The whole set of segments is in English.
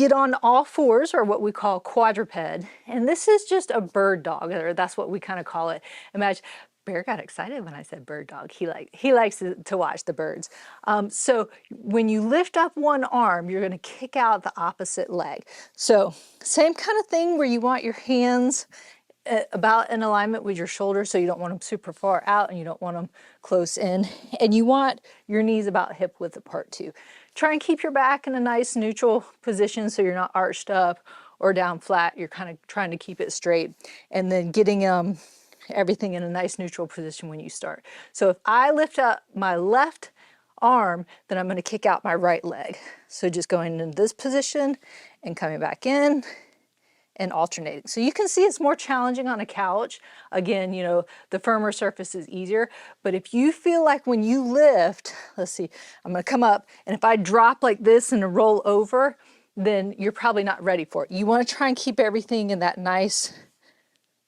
get on all fours, or what we call quadruped. And this is just a bird dog, or that's what we kind of call it. Imagine, Bear got excited when I said bird dog. He likes to watch the birds. So when you lift up one arm, you're going to kick out the opposite leg. So same kind of thing where you want your hands about in alignment with your shoulders, so you don't want them super far out and you don't want them close in. And you want your knees about hip width apart too. Try and keep your back in a nice neutral position so you're not arched up or down flat. You're kind of trying to keep it straight, and then getting everything in a nice neutral position when you start. So if I lift up my left arm, then I'm going to kick out my right leg. So just going into this position and coming back in and alternating. So you can see it's more challenging on a couch. Again, you know, the firmer surface is easier, but if you feel like when you lift, let's see, I'm going to come up, and if I drop like this and roll over, then you're probably not ready for it. You want to try and keep everything in that nice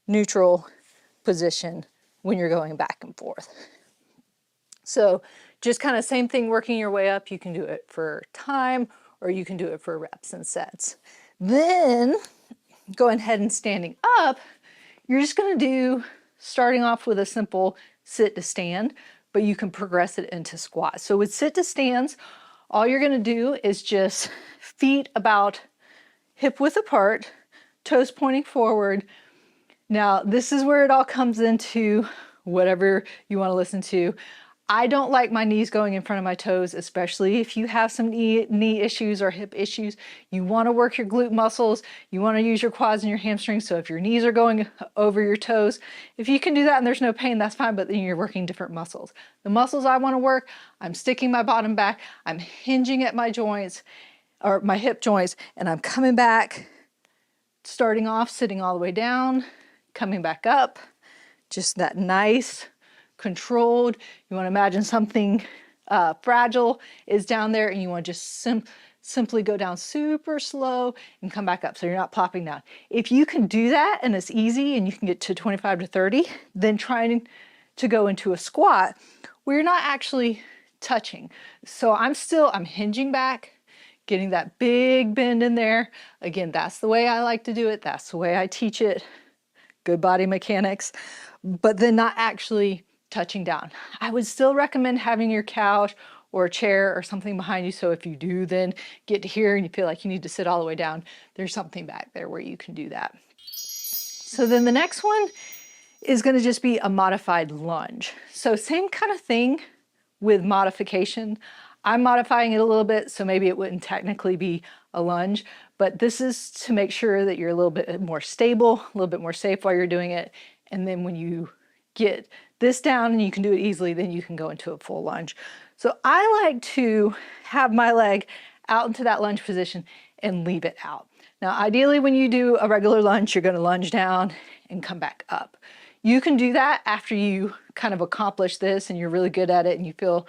neutral position when you're going back and forth. So just kind of same thing, working your way up. You can do it for time, or you can do it for reps and sets. Then going ahead and standing up, you're just going to do, starting off with a simple sit to stand, but you can progress it into squat. So with sit to stands, all you're going to do is just feet about hip width apart, toes pointing forward. Now, this is where it all comes into whatever you want to listen to. I don't like my knees going in front of my toes, especially if you have some knee issues or hip issues. You want to work your glute muscles. You want to use your quads and your hamstrings. So if your knees are going over your toes, if you can do that and there's no pain, that's fine, but then you're working different muscles. The muscles I want to work, I'm sticking my bottom back, I'm hinging at my joints, or my hip joints, and I'm coming back, starting off, sitting all the way down, coming back up, just that nice, controlled. You want to imagine something fragile is down there, and you want to just simply go down super slow and come back up, so you're not plopping down. If you can do that and it's easy and you can get to 25 to 30, then trying to go into a squat where you're not actually touching. So I'm hinging back, getting that big bend in there. Again, that's the way I like to do it. That's the way I teach it. Good body mechanics, but then not actually touching down. I would still recommend having your couch or a chair or something behind you, so if you do then get to here and you feel like you need to sit all the way down, there's something back there where you can do that. So then the next one is going to just be a modified lunge. So same kind of thing with modification. I'm modifying it a little bit, so maybe it wouldn't technically be a lunge, but this is to make sure that you're a little bit more stable, a little bit more safe while you're doing it. And then when you get this down and you can do it easily, then you can go into a full lunge. So I like to have my leg out into that lunge position and leave it out. Now, ideally, when you do a regular lunge, you're going to lunge down and come back up. You can do that after you kind of accomplish this and you're really good at it and you feel